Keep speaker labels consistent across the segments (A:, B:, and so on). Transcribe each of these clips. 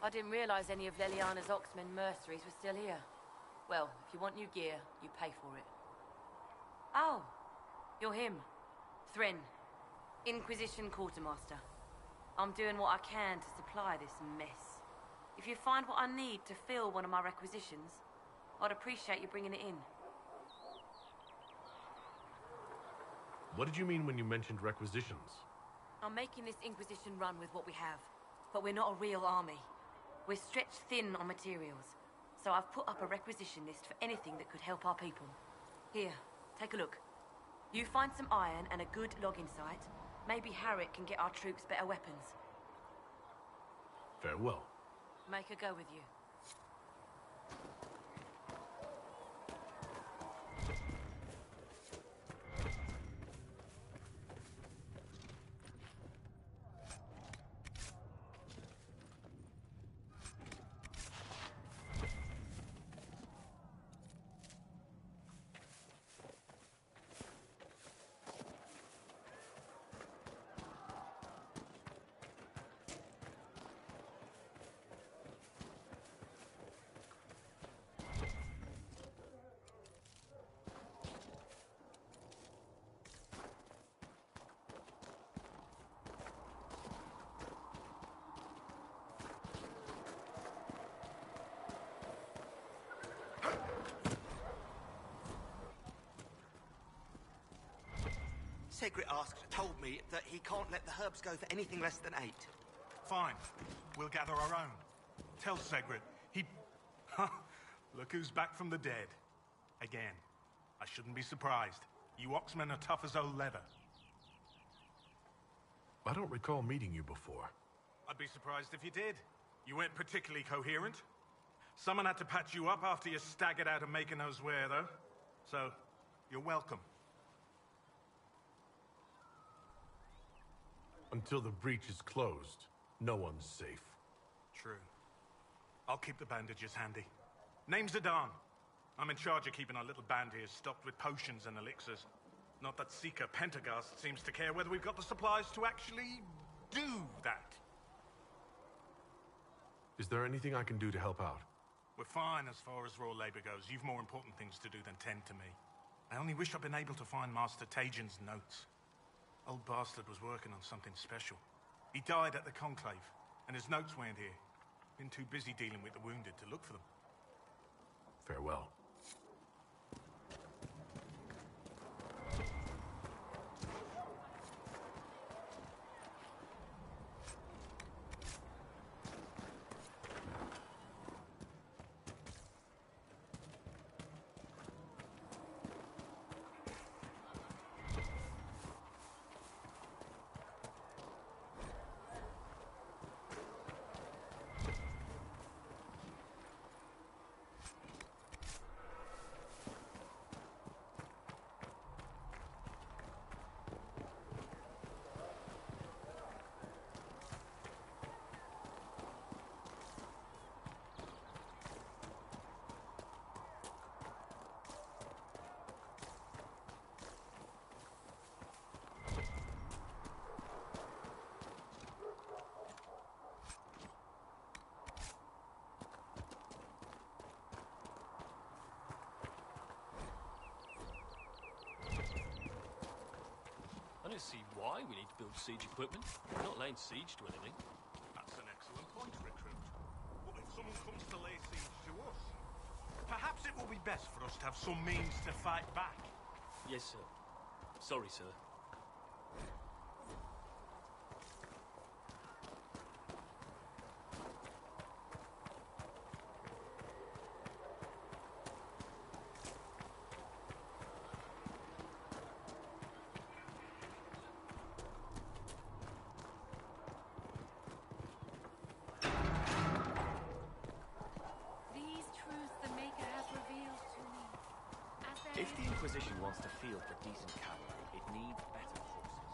A: I didn't realize any of Leliana's Oxmen mercenaries were still here. Well, if you want new gear, you pay for it. Oh, you're him. Thren, Inquisition Quartermaster. I'm doing what I can to supply this mess. If you find what I need to fill one of my requisitions, I'd appreciate you bringing it in.
B: What did you mean when you mentioned requisitions?
A: I'm making this Inquisition run with what we have, but we're not a real army. We're stretched thin on materials, so I've put up a requisition list for anything that could help our people. Here, take a look. You find some iron and a good logging site, maybe Harriet can get our troops better weapons.
B: Farewell.
A: Make her go with you.
C: Segrit told me that he can't let the herbs go for anything less than 8.
D: Fine. We'll gather our own. Tell Segrit, he... Look who's back from the dead. Again. I shouldn't be surprised. You Oxmen are tough as old leather.
B: I don't recall meeting you before.
D: I'd be surprised if you did. You weren't particularly coherent. Someone had to patch you up after you staggered out of making those wear, though. So, you're welcome.
B: Until the breach is closed, no one's safe.
D: True. I'll keep the bandages handy. Name's Adan. I'm in charge of keeping our little band here stocked with potions and elixirs. Not that Seeker Pentagast seems to care whether we've got the supplies to actually do that.
B: Is there anything I can do to help out?
D: We're fine as far as raw labor goes. You've more important things to do than tend to me. I only wish I'd been able to find Master Tajin's notes. Old bastard was working on something special. He died at the Conclave, and his notes weren't here. Been too busy dealing with the wounded to look for them.
B: Farewell.
E: I don't see why we need to build siege equipment. We're not laying siege to anything.
D: That's an excellent point, Recruit. What if someone comes to lay siege to us? Perhaps it will be best for us to have some means to fight back.
E: Yes, sir. Sorry, sir.
F: If the Inquisition wants to field the decent cavalry, it needs better horses.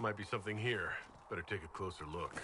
B: Might be something here. Better take a closer look.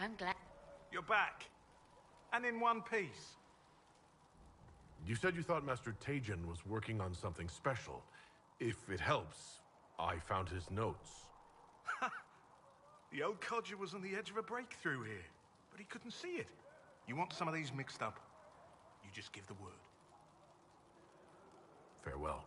A: I'm glad.
D: You're back. And in one piece.
B: You said you thought Master Tajan was working on something special. If it helps, I found his notes.
D: The old codger was on the edge of a breakthrough here, but he couldn't see it. You want some of these mixed up? You just give the word.
B: Farewell.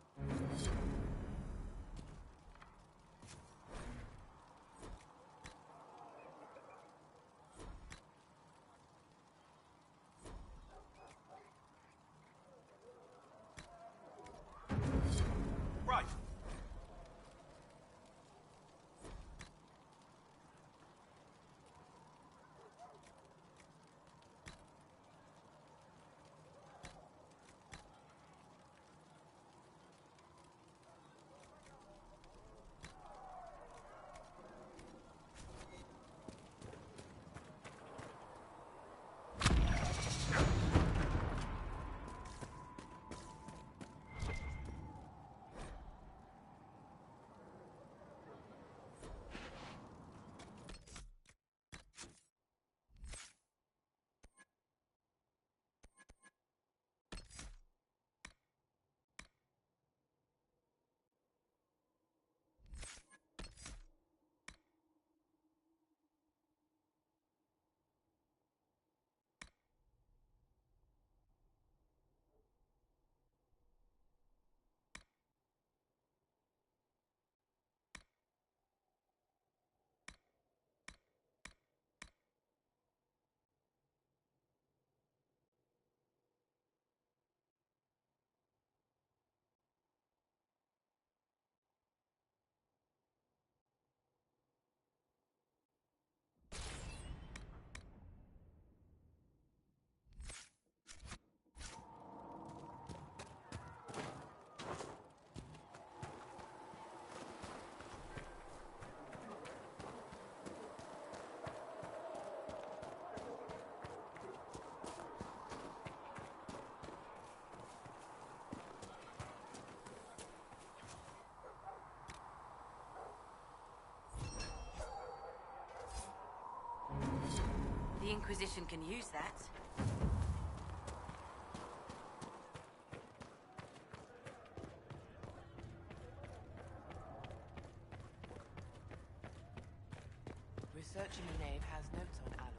A: Inquisition can use that.
G: Researching the nave has notes on alloys.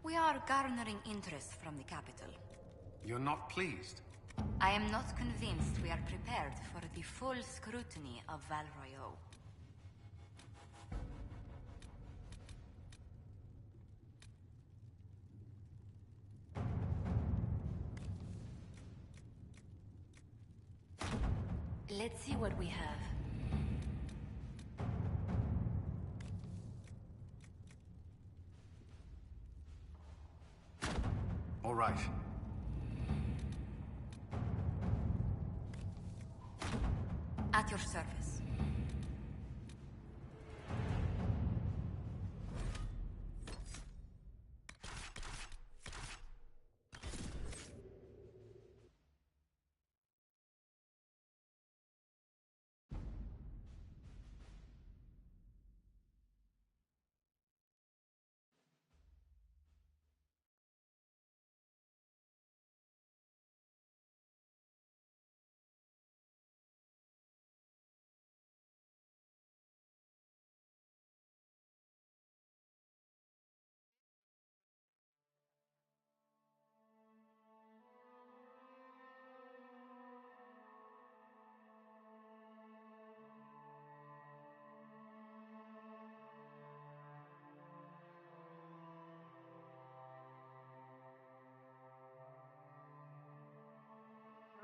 H: We are garnering interest from the capital.
I: You're not pleased?
H: I am not convinced we are prepared for the full scrutiny of Val Royeaux. Let's see what we have.
I: All right.
H: At your service.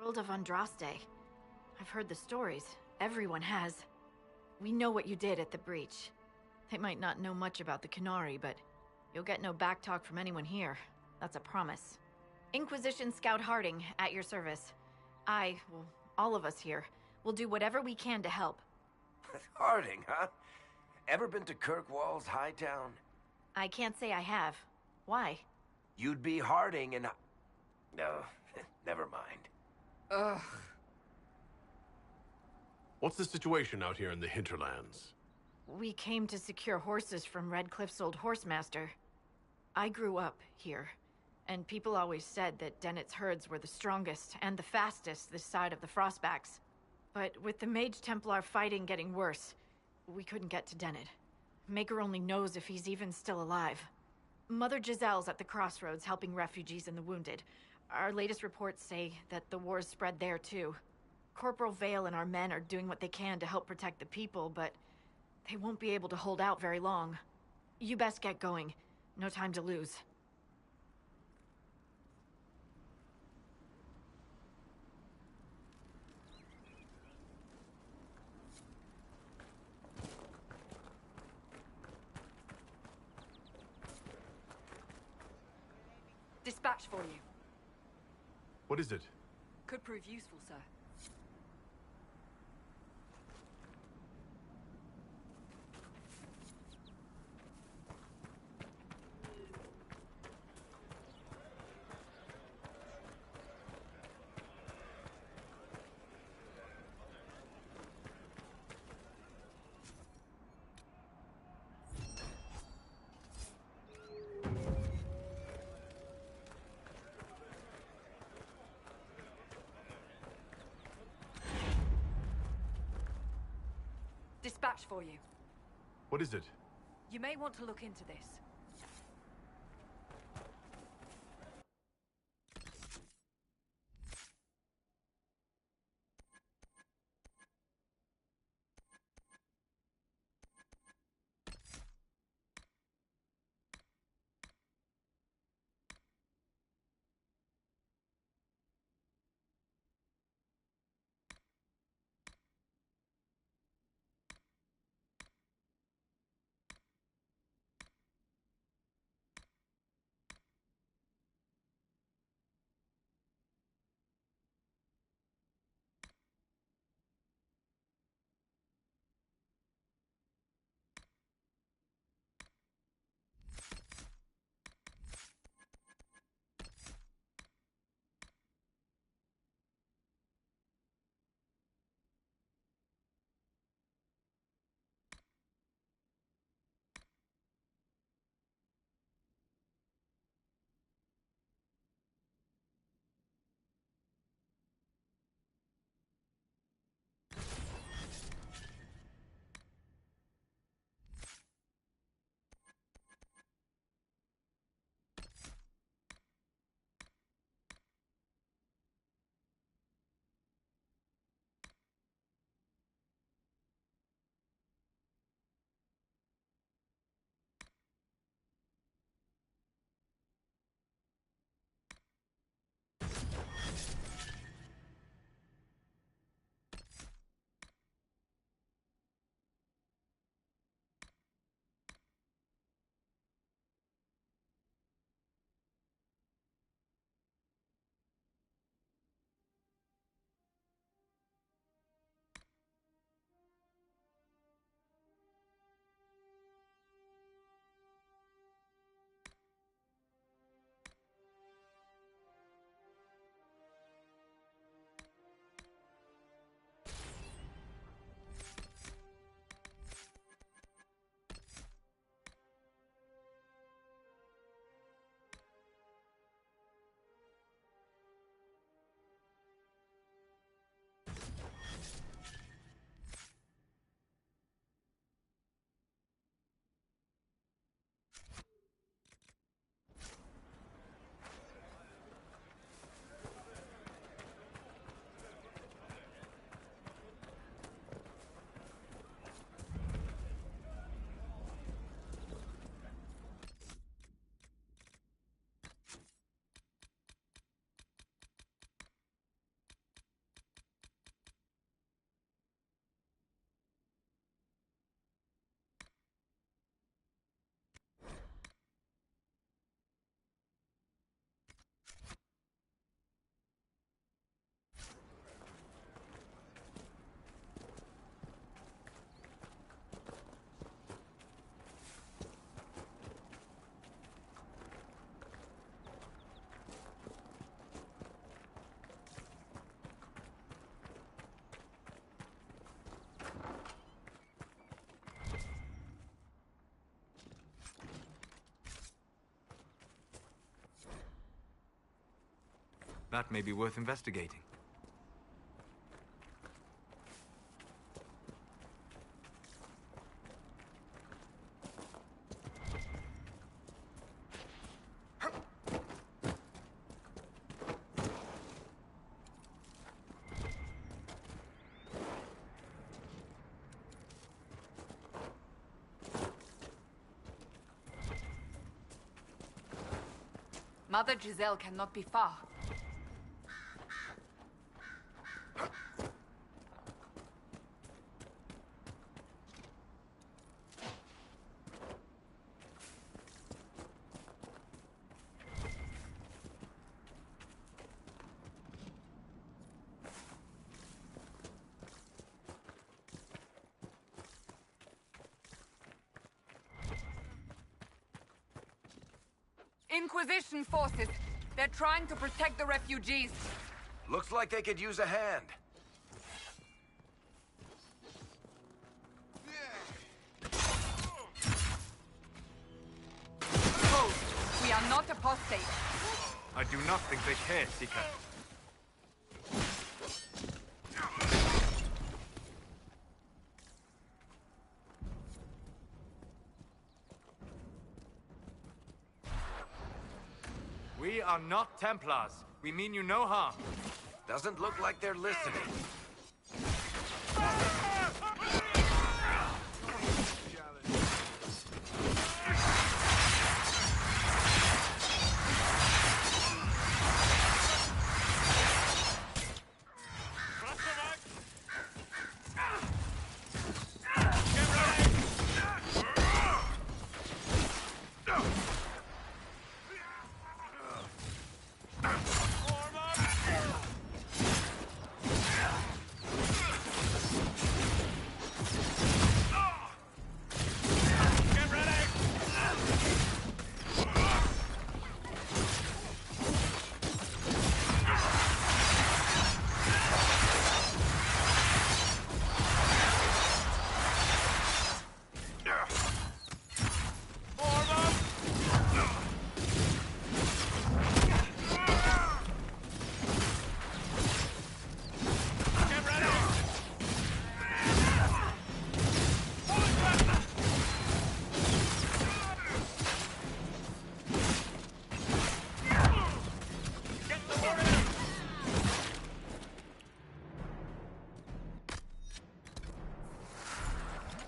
J: World of Andraste. I've heard the stories. Everyone has. We know what you did at the breach. They might not know much about the Canary, but you'll get no backtalk from anyone here. That's a promise. Inquisition Scout Harding, at your service. Well, all of us here, will do whatever we can to help.
K: Harding, huh? Ever been to Kirkwall's Hightown?
J: I can't say I have. Why?
K: You'd be Harding and... No, never mind.
J: Ugh.
B: What's the situation out here in the hinterlands?
J: We came to secure horses from Redcliffe's old horsemaster. I grew up here, and people always said that Dennett's herds were the strongest and the fastest this side of the Frostbacks. But with the Mage Templar fighting getting worse, we couldn't get to Dennett. Maker only knows if he's even still alive. Mother Giselle's at the crossroads helping refugees and the wounded. Our latest reports say that the war's spread there too. Corporal Vale and our men are doing what they can to help protect the people, but they won't be able to hold out very long. You best get going. No time to lose.
L: Dispatch for you.
B: What is it?
L: Could prove useful, sir. Dispatch for you.
B: What is it?
L: You may want to look into this.
M: That may be worth investigating.
L: Mother Giselle cannot be far. Inquisition forces. They're trying to protect the refugees.
K: Looks like they could use a hand.
L: Hold. We are not apostate.
M: I do not think they care, Seeker. We are not Templars. We mean you no harm.
K: Doesn't look like they're listening.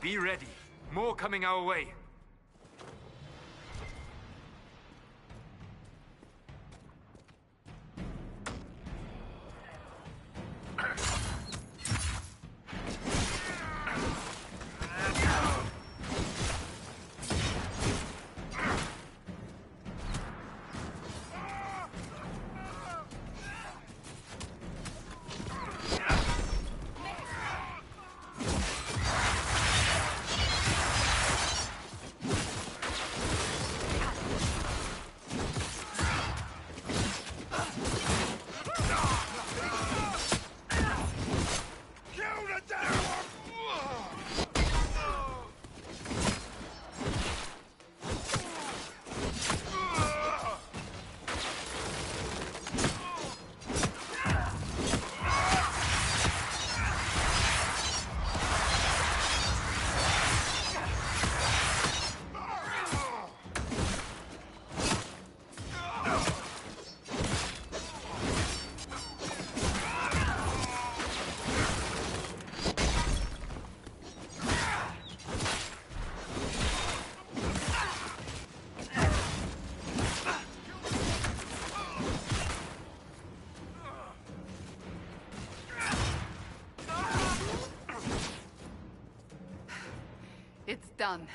M: Be ready. More coming our way.
L: It's done.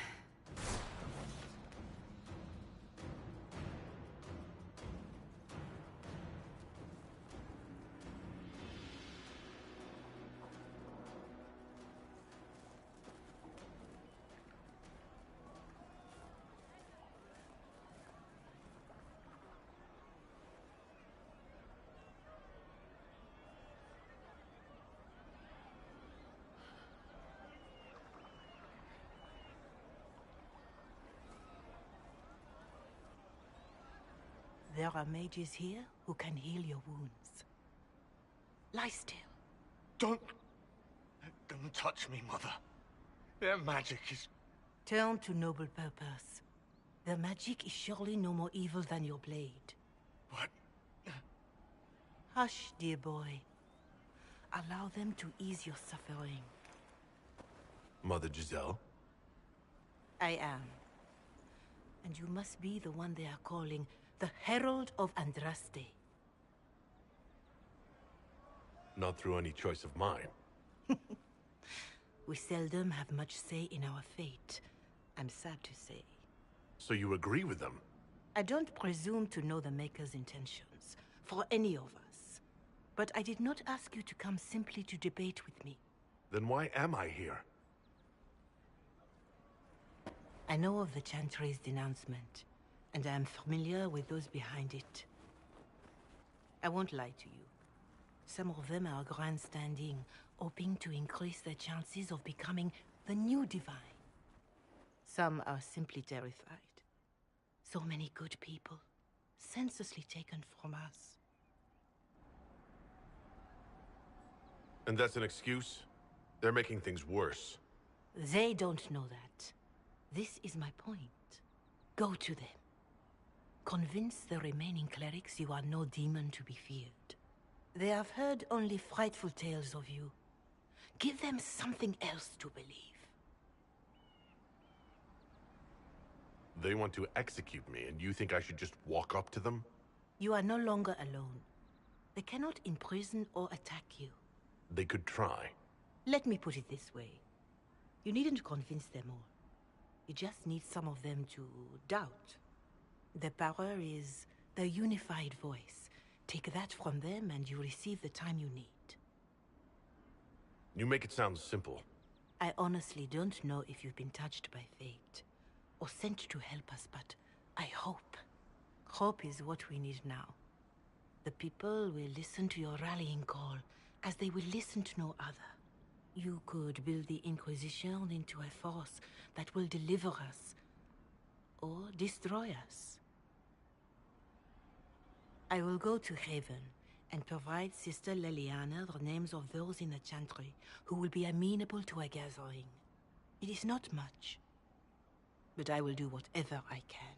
G: There are mages here who can heal your wounds. Lie still.
C: Don't touch me, Mother. Their magic is...
G: Turn to noble purpose. Their magic is surely no more evil than your blade.
C: What?
G: Hush, dear boy. Allow them to ease your suffering.
B: Mother Giselle?
G: I am. And you must be the one they are calling the Herald of Andraste.
B: Not through any choice of mine.
G: We seldom have much say in our fate, I'm sad to say.
B: So you agree with them?
G: I don't presume to know the Maker's intentions, for any of us. But I did not ask you to come simply to debate with me.
B: Then why am I here?
G: I know of the Chantry's denouncement, and I am familiar with those behind it. I won't lie to you. Some of them are grandstanding, hoping to increase their chances of becoming the new divine. Some are simply terrified. So many good people, senselessly taken from us.
B: And that's an excuse? They're making things worse.
G: They don't know that. This is my point. Go to them. Convince the remaining clerics you are no demon to be feared. They have heard only frightful tales of you. Give them something else to believe.
B: They want to execute me, and you think I should just walk up to them?
G: You are no longer alone. They cannot imprison or attack you.
B: They could try.
G: Let me put it this way. You needn't convince them all. You just need some of them to doubt. Their power is their unified voice. Take that from them and you receive the time you need.
B: You make it sound simple.
G: I honestly don't know if you've been touched by fate or sent to help us, but I hope. Hope is what we need now. The people will listen to your rallying call as they will listen to no other. You could build the Inquisition into a force that will deliver us or destroy us. I will go to Haven and provide Sister Leliana the names of those in the Chantry who will be amenable to a gathering. It is not much, but I will do whatever I can.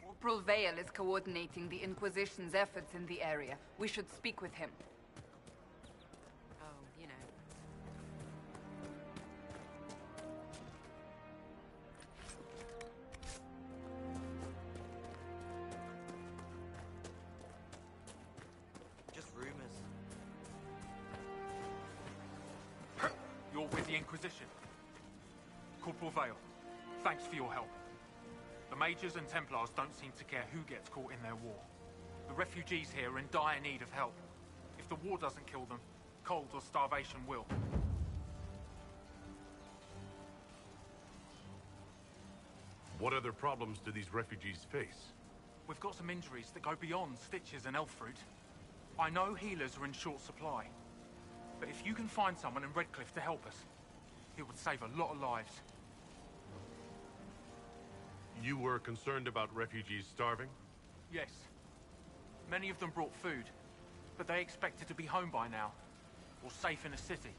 L: Corporal Vale is coordinating the Inquisition's efforts in the area. We should speak with him.
A: Oh, you know.
C: Just rumors.
M: You're with the Inquisition. Corporal Vale, thanks for your help. The Mages and Templars don't seem to care who gets caught in their war. The refugees here are in dire need of help. If the war doesn't kill them, cold or starvation will.
B: What other problems do these refugees face?
M: We've got some injuries that go beyond stitches and elf fruit. I know healers are in short supply. But if you can find someone in Redcliffe to help us, it would save a lot of lives.
B: You were concerned about refugees starving?
M: Yes. Many of them brought food, but they expected to be home by now, or safe in a city.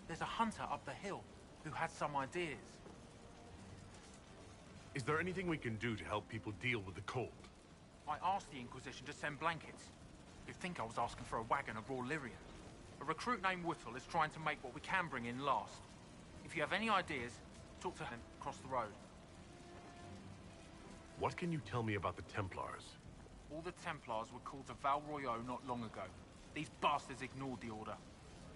M: There's a hunter up the hill who has some ideas.
B: Is there anything we can do to help people deal with the cold?
M: I asked the Inquisition to send blankets. You'd think I was asking for a wagon of raw lyrium. A recruit named Whittle is trying to make what we can bring in last. If you have any ideas, talk to him across the road.
B: What can you tell me about the Templars?
M: All the Templars were called to Val Royeaux not long ago. These bastards ignored the order.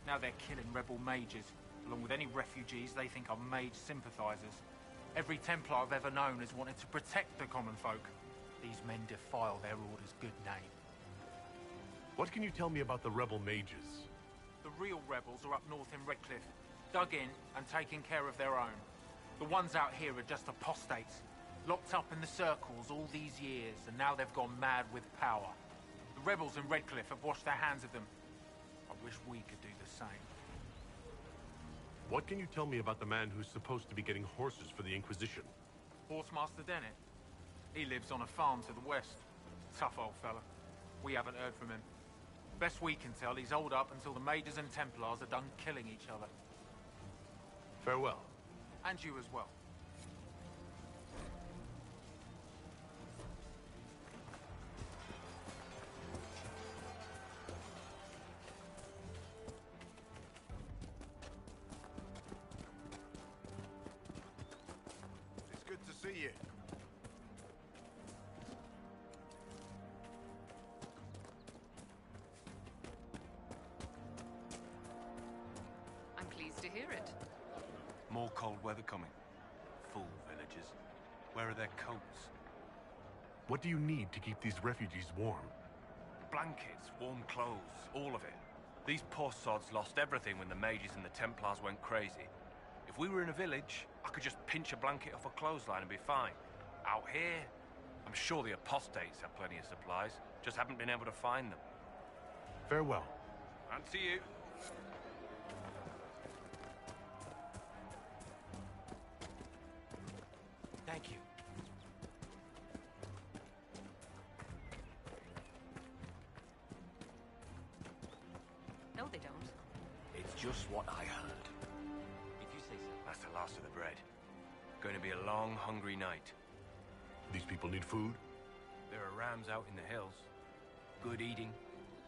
M: Now they're killing rebel mages, along with any refugees they think are mage sympathizers. Every Templar I've ever known has wanted to protect the common folk. These men defile their order's good name.
B: What can you tell me about the rebel mages?
M: The real rebels are up north in Redcliffe, dug in and taking care of their own. The ones out here are just apostates, locked up in the circles all these years, and now they've gone mad with power. The rebels in Redcliffe have washed their hands of them. I wish we could do the same.
B: What can you tell me about the man who's supposed to be getting horses for the Inquisition?
M: Horsemaster Dennett. He lives on a farm to the west. Tough old fella. We haven't heard from him. Best we can tell, he's holed up until the Mages and Templars are done killing each other.
B: Farewell.
M: And you as well.
B: It's good to see you.
L: I'm pleased to hear it.
C: More cold weather coming. Fool villagers. Where are their coats?
B: What do you need to keep these refugees warm?
F: Blankets, warm clothes, all of it. These poor sods lost everything when the mages and the Templars went crazy. If we were in a village, I could just pinch a blanket off a clothesline and be fine. Out here, I'm sure the apostates have plenty of supplies, just haven't been able to find them.
B: Farewell.
F: And to you.
M: Thank you.
A: No, they don't.
F: It's just what I heard.
E: If you say so.
F: That's the last of the bread. Going to be a long, hungry night.
B: These people need food?
F: There are rams out in the hills. Good eating,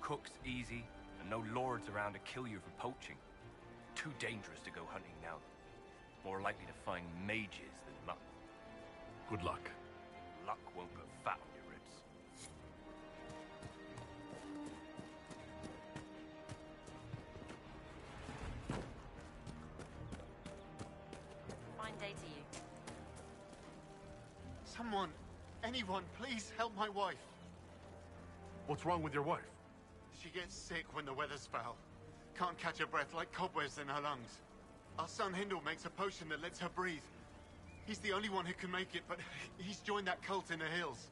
F: cooks easy, and no lords around to kill you for poaching. Too dangerous to go hunting now. More likely to find mages than mutton.
B: Good luck.
F: Luck won't put fat on your ribs.
A: Fine day to you.
N: Someone, anyone, please help my wife.
B: What's wrong with your wife?
N: She gets sick when the weather's foul. Can't catch her breath like cobwebs in her lungs. Our son Hindle makes a potion that lets her breathe. He's the only one who can make it, but he's joined that cult in the hills.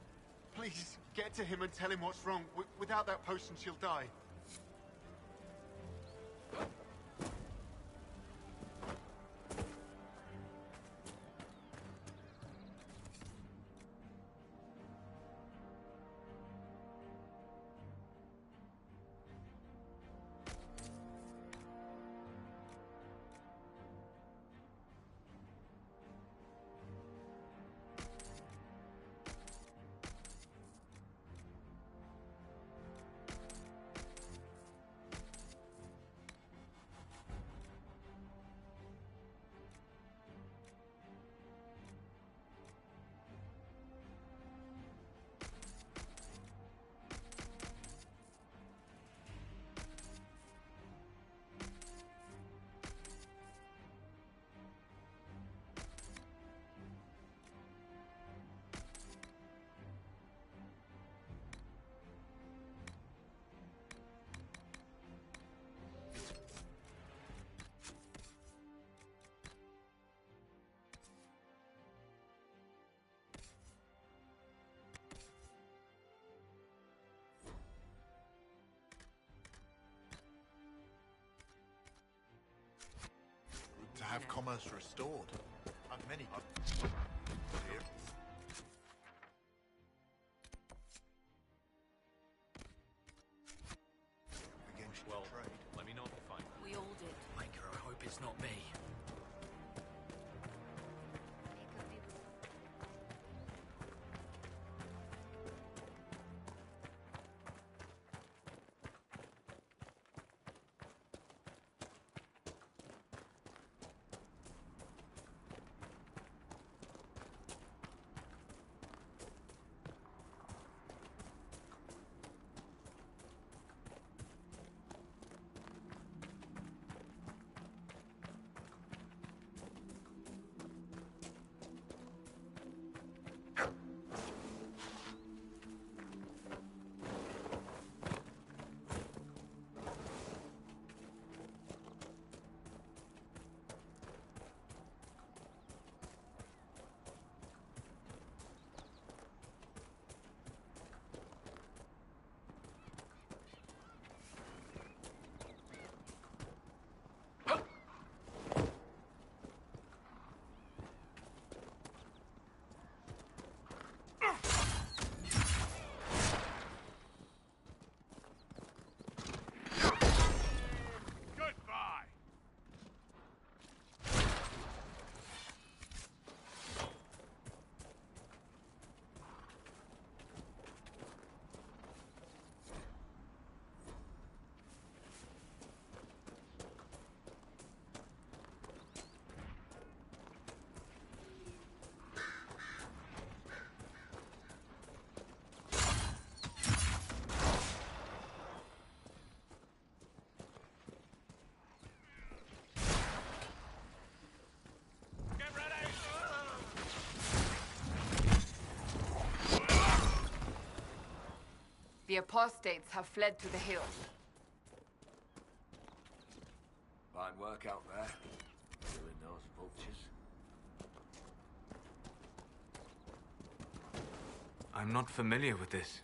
N: Please, get to him and tell him what's wrong. Without that potion, she'll die.
O: commerce restored. And many... Here. Against
E: Well,
O: trade.
E: let me know if you find it.
A: We all did.
P: Maker, I hope it's not me.
L: The apostates have fled to the hills.
K: Fine work out there. Killing those vultures.
C: I'm not familiar with this.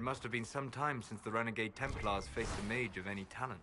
P: must have been some time since the renegade Templars faced a mage of any talent.